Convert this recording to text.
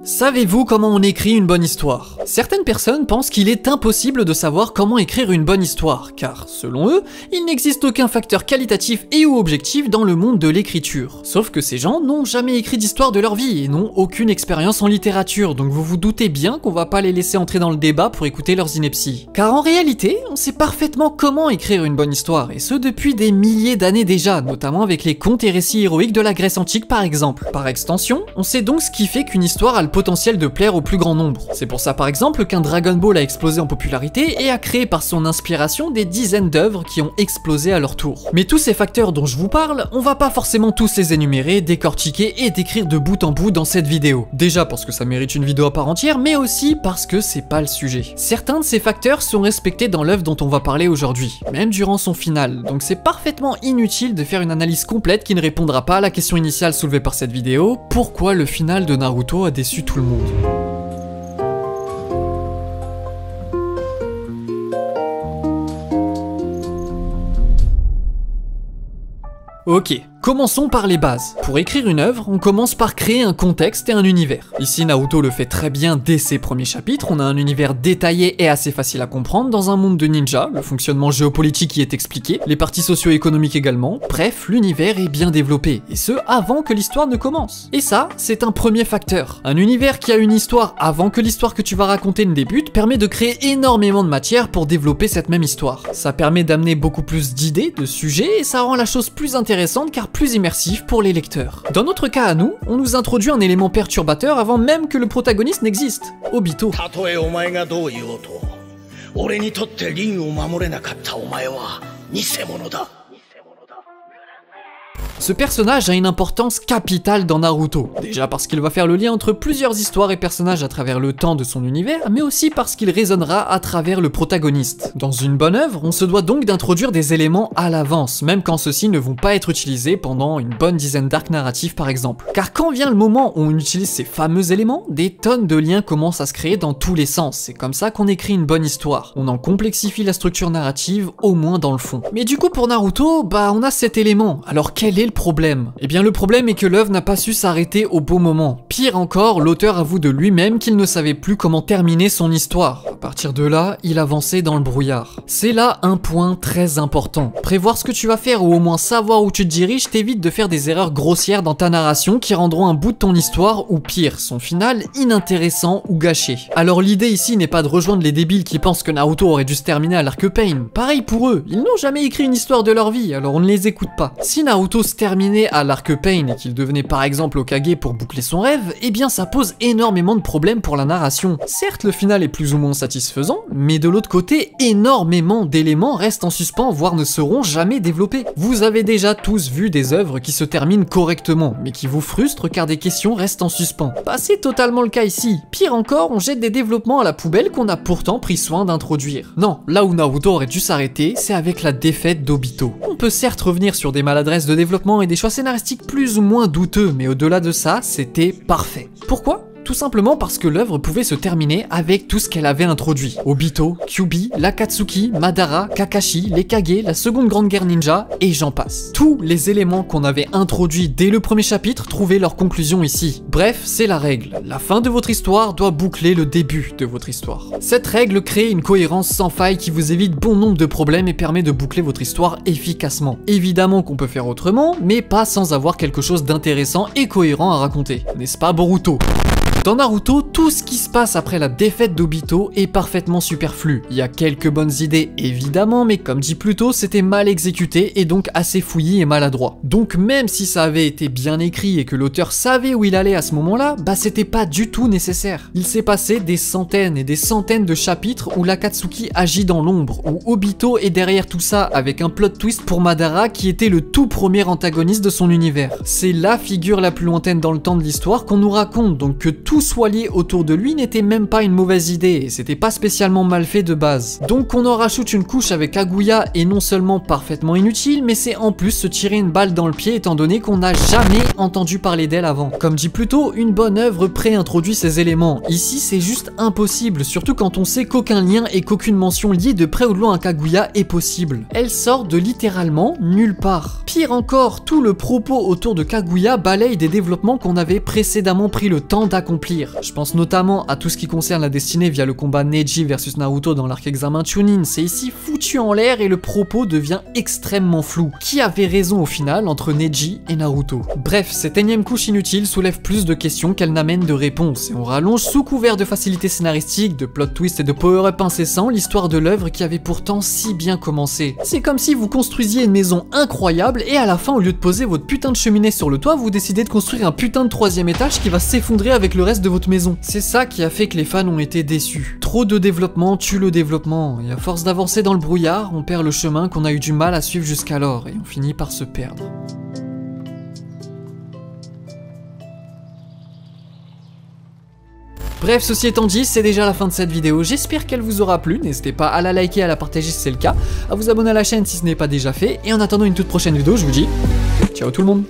Savez-vous comment on écrit une bonne histoire? Certaines personnes pensent qu'il est impossible de savoir comment écrire une bonne histoire, car, selon eux, il n'existe aucun facteur qualitatif et ou objectif dans le monde de l'écriture. Sauf que ces gens n'ont jamais écrit d'histoire de leur vie et n'ont aucune expérience en littérature, donc vous vous doutez bien qu'on va pas les laisser entrer dans le débat pour écouter leurs inepties. Car en réalité, on sait parfaitement comment écrire une bonne histoire, et ce depuis des milliers d'années déjà, notamment avec les contes et récits héroïques de la Grèce antique par exemple. Par extension, on sait donc ce qui fait qu'une histoire a le potentiel de plaire au plus grand nombre. C'est pour ça par exemple qu'un Dragon Ball a explosé en popularité et a créé par son inspiration des dizaines d'œuvres qui ont explosé à leur tour. Mais tous ces facteurs dont je vous parle, on va pas forcément tous les énumérer, décortiquer et décrire de bout en bout dans cette vidéo. Déjà parce que ça mérite une vidéo à part entière, mais aussi parce que c'est pas le sujet. Certains de ces facteurs sont respectés dans l'œuvre dont on va parler aujourd'hui, même durant son final, donc c'est parfaitement inutile de faire une analyse complète qui ne répondra pas à la question initiale soulevée par cette vidéo, pourquoi le final de Naruto a déçu tout le monde. Ok, commençons par les bases. Pour écrire une œuvre, on commence par créer un contexte et un univers. Ici, Naruto le fait très bien dès ses premiers chapitres, on a un univers détaillé et assez facile à comprendre dans un monde de ninja, le fonctionnement géopolitique y est expliqué, les parties socio-économiques également, bref, l'univers est bien développé, et ce, avant que l'histoire ne commence. Et ça, c'est un premier facteur. Un univers qui a une histoire avant que l'histoire que tu vas raconter ne débute permet de créer énormément de matière pour développer cette même histoire. Ça permet d'amener beaucoup plus d'idées, de sujets, et ça rend la chose plus intéressante car plus immersif pour les lecteurs. Dans notre cas à nous, on nous introduit un élément perturbateur avant même que le protagoniste n'existe, Obito. Ce personnage a une importance capitale dans Naruto, déjà parce qu'il va faire le lien entre plusieurs histoires et personnages à travers le temps de son univers, mais aussi parce qu'il résonnera à travers le protagoniste. Dans une bonne œuvre, on se doit donc d'introduire des éléments à l'avance, même quand ceux-ci ne vont pas être utilisés pendant une bonne dizaine d'arcs narratifs par exemple. Car quand vient le moment où on utilise ces fameux éléments, des tonnes de liens commencent à se créer dans tous les sens, c'est comme ça qu'on écrit une bonne histoire. On en complexifie la structure narrative, au moins dans le fond. Mais du coup pour Naruto, on a cet élément, alors quel est le problème? Eh bien le problème est que l'œuvre n'a pas su s'arrêter au bon moment. Pire encore, l'auteur avoue de lui-même qu'il ne savait plus comment terminer son histoire. À partir de là, il avançait dans le brouillard. C'est là un point très important. Prévoir ce que tu vas faire ou au moins savoir où tu te diriges t'évite de faire des erreurs grossières dans ta narration qui rendront un bout de ton histoire ou pire, son final inintéressant ou gâché. Alors l'idée ici n'est pas de rejoindre les débiles qui pensent que Naruto aurait dû se terminer à l'arc Pain. Pareil pour eux, ils n'ont jamais écrit une histoire de leur vie, alors on ne les écoute pas. Si Naruto se terminé à l'arc Pain et qu'il devenait par exemple Hokage pour boucler son rêve, eh bien ça pose énormément de problèmes pour la narration. Certes, le final est plus ou moins satisfaisant, mais de l'autre côté, énormément d'éléments restent en suspens, voire ne seront jamais développés. Vous avez déjà tous vu des œuvres qui se terminent correctement, mais qui vous frustrent car des questions restent en suspens. C'est totalement le cas ici. Pire encore, on jette des développements à la poubelle qu'on a pourtant pris soin d'introduire. Non, là où Naruto aurait dû s'arrêter, c'est avec la défaite d'Obito. On peut certes revenir sur des maladresses de développement et des choix scénaristiques plus ou moins douteux, mais au-delà de ça, c'était parfait. Pourquoi ? Tout simplement parce que l'œuvre pouvait se terminer avec tout ce qu'elle avait introduit. Obito, Kyuubi, l'Akatsuki, Madara, Kakashi, les Kage, la seconde grande guerre ninja, et j'en passe. Tous les éléments qu'on avait introduits dès le premier chapitre trouvaient leur conclusion ici. Bref, c'est la règle. La fin de votre histoire doit boucler le début de votre histoire. Cette règle crée une cohérence sans faille qui vous évite bon nombre de problèmes et permet de boucler votre histoire efficacement. Évidemment qu'on peut faire autrement, mais pas sans avoir quelque chose d'intéressant et cohérent à raconter. N'est-ce pas Boruto ? Dans Naruto, tout ce qui se passe après la défaite d'Obito est parfaitement superflu. Il y a quelques bonnes idées évidemment, mais comme dit plus tôt, c'était mal exécuté et donc assez fouillis et maladroit. Donc même si ça avait été bien écrit et que l'auteur savait où il allait à ce moment-là, c'était pas du tout nécessaire. Il s'est passé des centaines et des centaines de chapitres où l'Akatsuki agit dans l'ombre, où Obito est derrière tout ça avec un plot twist pour Madara qui était le tout premier antagoniste de son univers. C'est la figure la plus lointaine dans le temps de l'histoire qu'on nous raconte, donc que tout soit lié autour de lui n'était même pas une mauvaise idée et c'était pas spécialement mal fait de base. Donc on en rajoute une couche avec Kaguya et non seulement parfaitement inutile, mais c'est en plus se tirer une balle dans le pied étant donné qu'on n'a jamais entendu parler d'elle avant. Comme dit plus tôt, une bonne œuvre pré-introduit ces éléments. Ici c'est juste impossible, surtout quand on sait qu'aucun lien et qu'aucune mention liée de près ou de loin à Kaguya est possible. Elle sort de littéralement nulle part. Pire encore, tout le propos autour de Kaguya balaye des développements qu'on avait précédemment pris le temps d'accomplir accomplir. Je pense notamment à tout ce qui concerne la destinée via le combat Neji versus Naruto dans l'arc examen Chunin, c'est ici foutu en l'air et le propos devient extrêmement flou. Qui avait raison au final entre Neji et Naruto? Bref, cette énième couche inutile soulève plus de questions qu'elle n'amène de réponses, et on rallonge sous couvert de facilité scénaristique, de plot twist et de power-up incessant l'histoire de l'œuvre qui avait pourtant si bien commencé. C'est comme si vous construisiez une maison incroyable et à la fin, au lieu de poser votre putain de cheminée sur le toit, vous décidez de construire un putain de 3e étage qui va s'effondrer avec le reste de votre maison. C'est ça qui a fait que les fans ont été déçus. Trop de développement tue le développement, et à force d'avancer dans le brouillard, on perd le chemin qu'on a eu du mal à suivre jusqu'alors, et on finit par se perdre. Bref, ceci étant dit, c'est déjà la fin de cette vidéo, j'espère qu'elle vous aura plu, n'hésitez pas à la liker, à la partager si c'est le cas, à vous abonner à la chaîne si ce n'est pas déjà fait, et en attendant une toute prochaine vidéo, je vous dis ciao tout le monde.